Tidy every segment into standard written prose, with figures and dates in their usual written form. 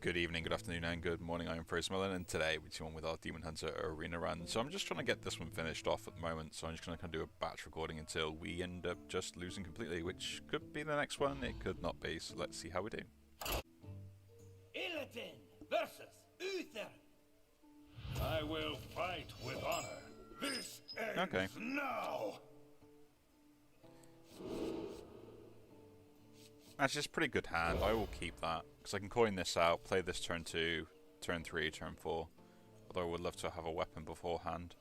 Good evening, good afternoon, and good morning. I am Frozen, and today we're doing with our Demon Hunter Arena run. So I'm just trying to get this one finished off at the moment. So I'm just going to kind of do a batch recording until we end up just losing completely, which could be the next one. It could not be. So let's see how we do. Illidan versus Uther. I will fight with honor. This ends now. That's just a pretty good hand. I will keep that because I can coin this out, play this turn 2, turn 3, turn 4. Although I would love to have a weapon beforehand.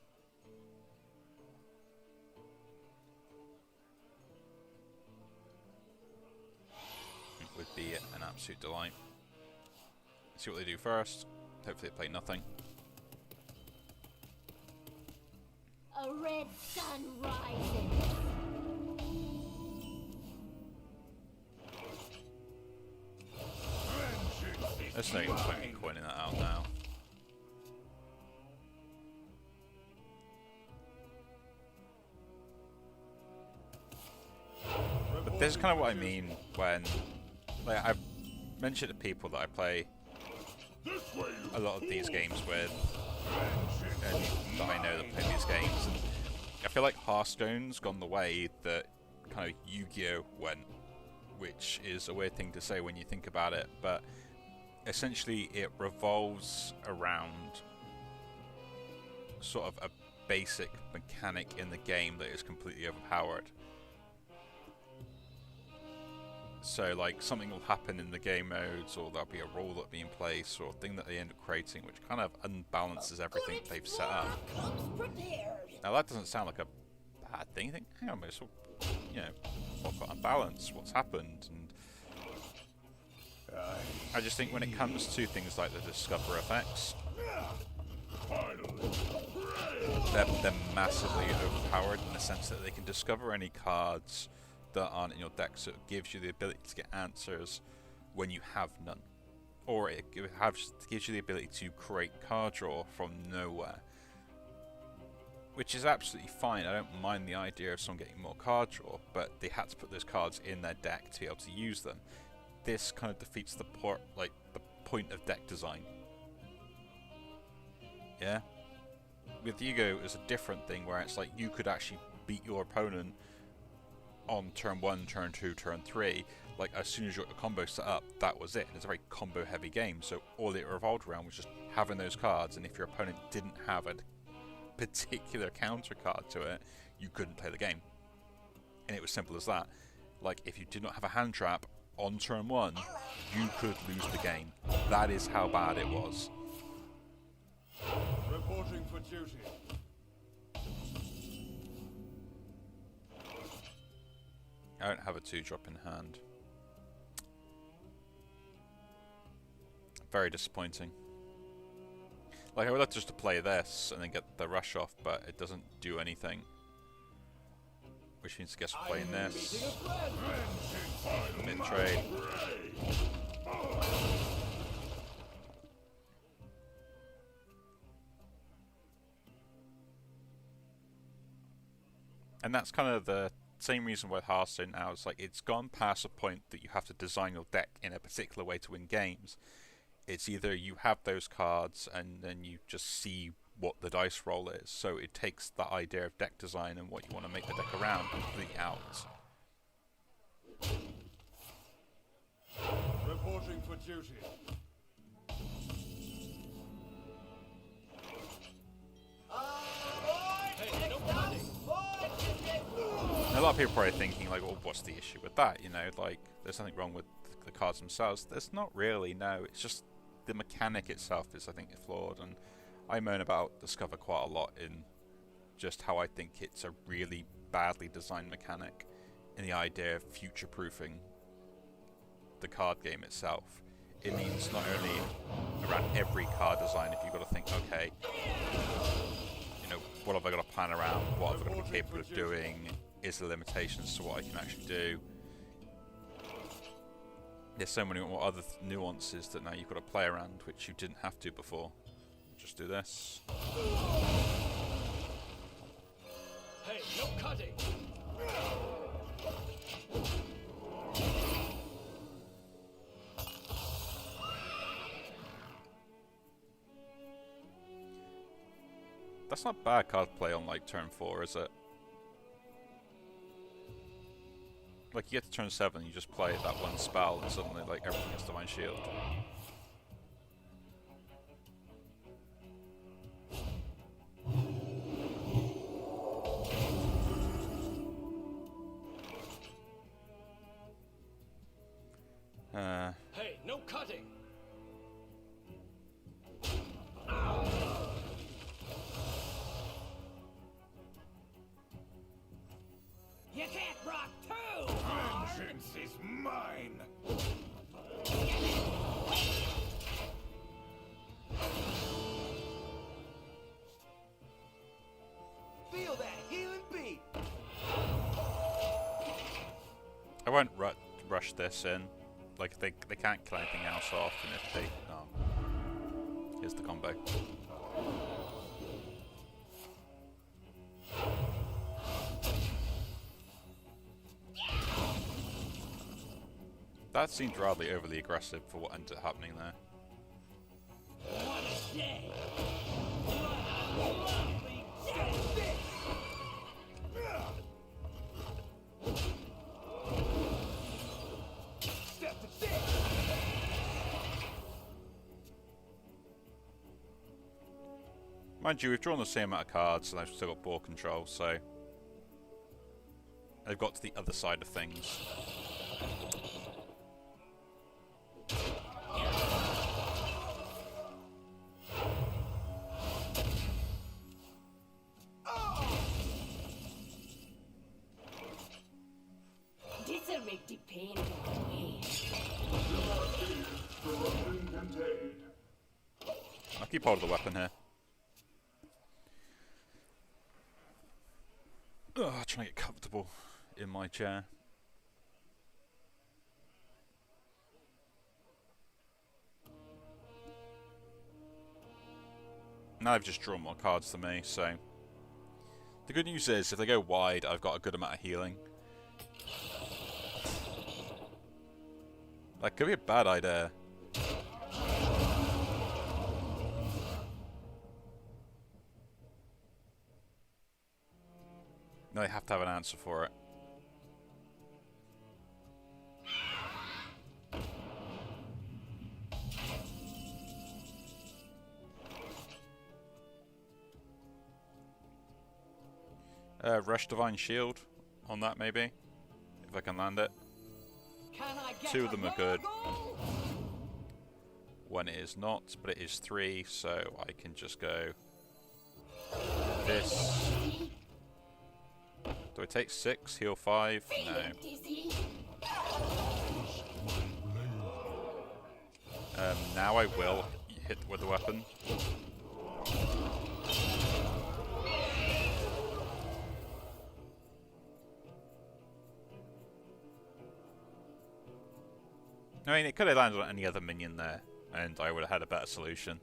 It would be an absolute delight. See what they do first. Hopefully they play nothing. A red sun rises. There's no point in coining that out now. But this is kind of what I mean when, like, I've mentioned to people that I play a lot of these games with, and that I know that play these games, and I feel like Hearthstone's gone the way that kind of Yu-Gi-Oh went, which is a weird thing to say when you think about it, but essentially it revolves around sort of a basic mechanic in the game that is completely overpowered. So like something will happen in the game modes, or there'll be a rule that'll be in place, or a thing that they end up creating which kind of unbalances everything they've set up. Now that doesn't sound like a bad thing. You think, hang on a minute, you know, what got unbalanced, what's happened? And I just think when it comes to things like the Discover effects, they're massively overpowered in the sense that they can discover any cards that aren't in your deck, so it gives you the ability to get answers when you have none. Or it gives you the ability to create card draw from nowhere, which is absolutely fine. I don't mind the idea of someone getting more card draw, but they had to put those cards in their deck to be able to use them. This kind of defeats the point of deck design. Yeah? With Yu-Gi-Oh! It's a different thing where it's like you could actually beat your opponent on turn 1, turn 2, turn 3. Like as soon as you got the combo set up, that was it. It's a very combo heavy game, so all it revolved around was just having those cards, and if your opponent didn't have a particular counter card to it, you couldn't play the game. And it was simple as that. Like if you did not have a hand trap on turn 1, you could lose the game. That is how bad it was. Reporting for duty. I don't have a 2-drop in hand. Very disappointing. Like I would love just to play this and then get the rush off, but it doesn't do anything. Which means I guess we're playing this. Mid-trade. And that's kind of the same reason why Hearthstone now is like it's gone past the point that you have to design your deck in a particular way to win games. It's either you have those cards and then you just see what the dice roll is. So it takes that idea of deck design and what you want to make the deck around completely out. Reporting for duty. And a lot of people are probably thinking like, well, what's the issue with that? You know, like there's something wrong with the cards themselves. There's not really, no. It's just the mechanic itself is, I think, flawed, and I moan about Discover quite a lot in just how I think it's a really badly designed mechanic in the idea of future-proofing the card game itself. It means not only around every card design, if you've got to think, okay, you know, what have I got to plan around, what have I got to be capable of doing, is there limitations to what I can actually do. There's so many more other nuances that now you've got to play around, which you didn't have to before. Just do this. Hey, no cutting. That's not bad card play on like turn 4, is it? Like you get to turn 7, you just play that one spell, and suddenly like everything is Divine Shield. Hey, no cutting! You can't rock too hard! Vengeance is mine! Feel that healing beat! I won't rush this in. Like they can't kill anything else so often if they. No. Here's the combo. That seemed rather overly aggressive for what ended up happening there. What a day! What a lovely day! Step to this! Mind you, we've drawn the same amount of cards and I've still got ball control, so they've got to the other side of things. This'll make the pain go away. I'll keep hold of the weapon here. Ugh, trying to get comfortable in my chair. Now I've just drawn more cards than me, so the good news is if they go wide, I've got a good amount of healing. That could be a bad idea. No, they have to have an answer for it. Rush Divine Shield on that maybe, if I can land it. Can I get 2 of them are good. goal? One is not, but it is 3, so I can just go this. Do I take 6, heal 5? No. Dizzy. Now I will hit with the weapon. I mean, it could have landed on any other minion there, and I would have had a better solution.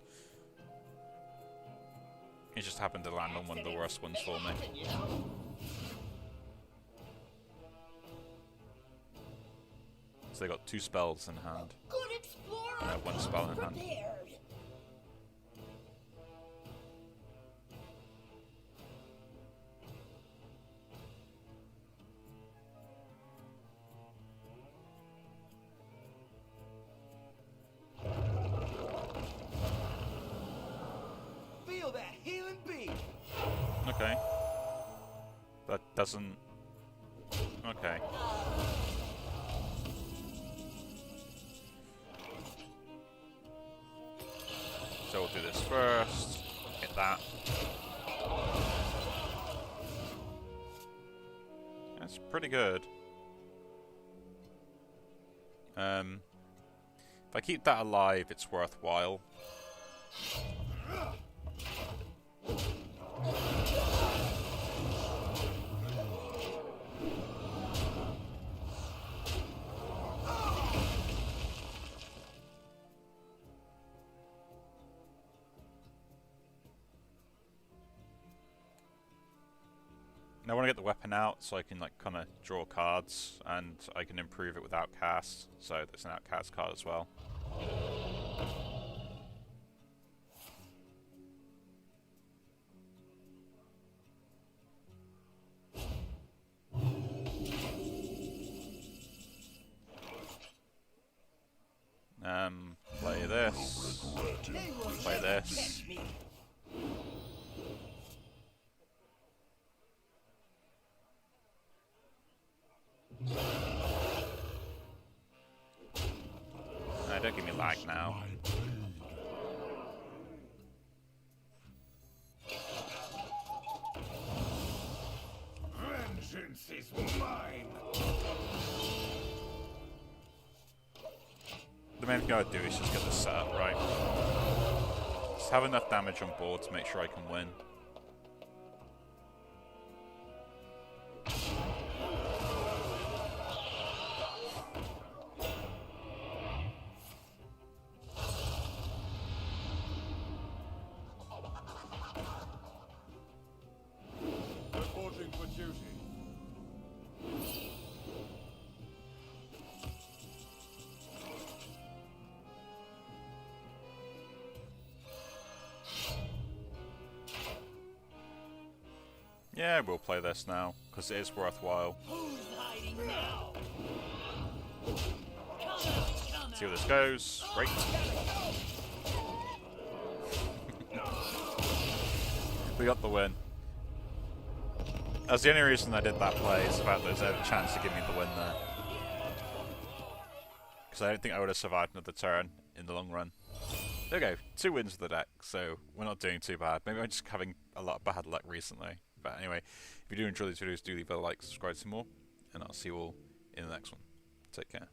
It just happened to land on one of the worst ones for me. So they got 2 spells in hand. Good explorer. And I have 1 spell in hand. Prepared. Feel that healing beat! Okay. That doesn't... Okay. So we'll do this first. Hit that. That's pretty good. If I keep that alive, it's worthwhile. Now I want to get the weapon out so I can like kind of draw cards and I can improve it with outcast. So there's an outcast card as well. Play this. Play this. No, don't give me lag now. Vengeance is mine. The main thing I would do is just get this set up right. Just have enough damage on board to make sure I can win. Reporting for duty. Yeah, we'll play this now, because it is worthwhile. Who's hiding now? See where this goes. Great. We got the win. That's the only reason I did that play, is the fact that there's a chance to give me the win there. Because I don't think I would have survived another turn in the long run. There we go, 2 wins for the deck, so we're not doing too bad. Maybe I'm just having a lot of bad luck recently. But anyway, if you do enjoy these videos, do leave a like, subscribe to more, and I'll see you all in the next one. Take care.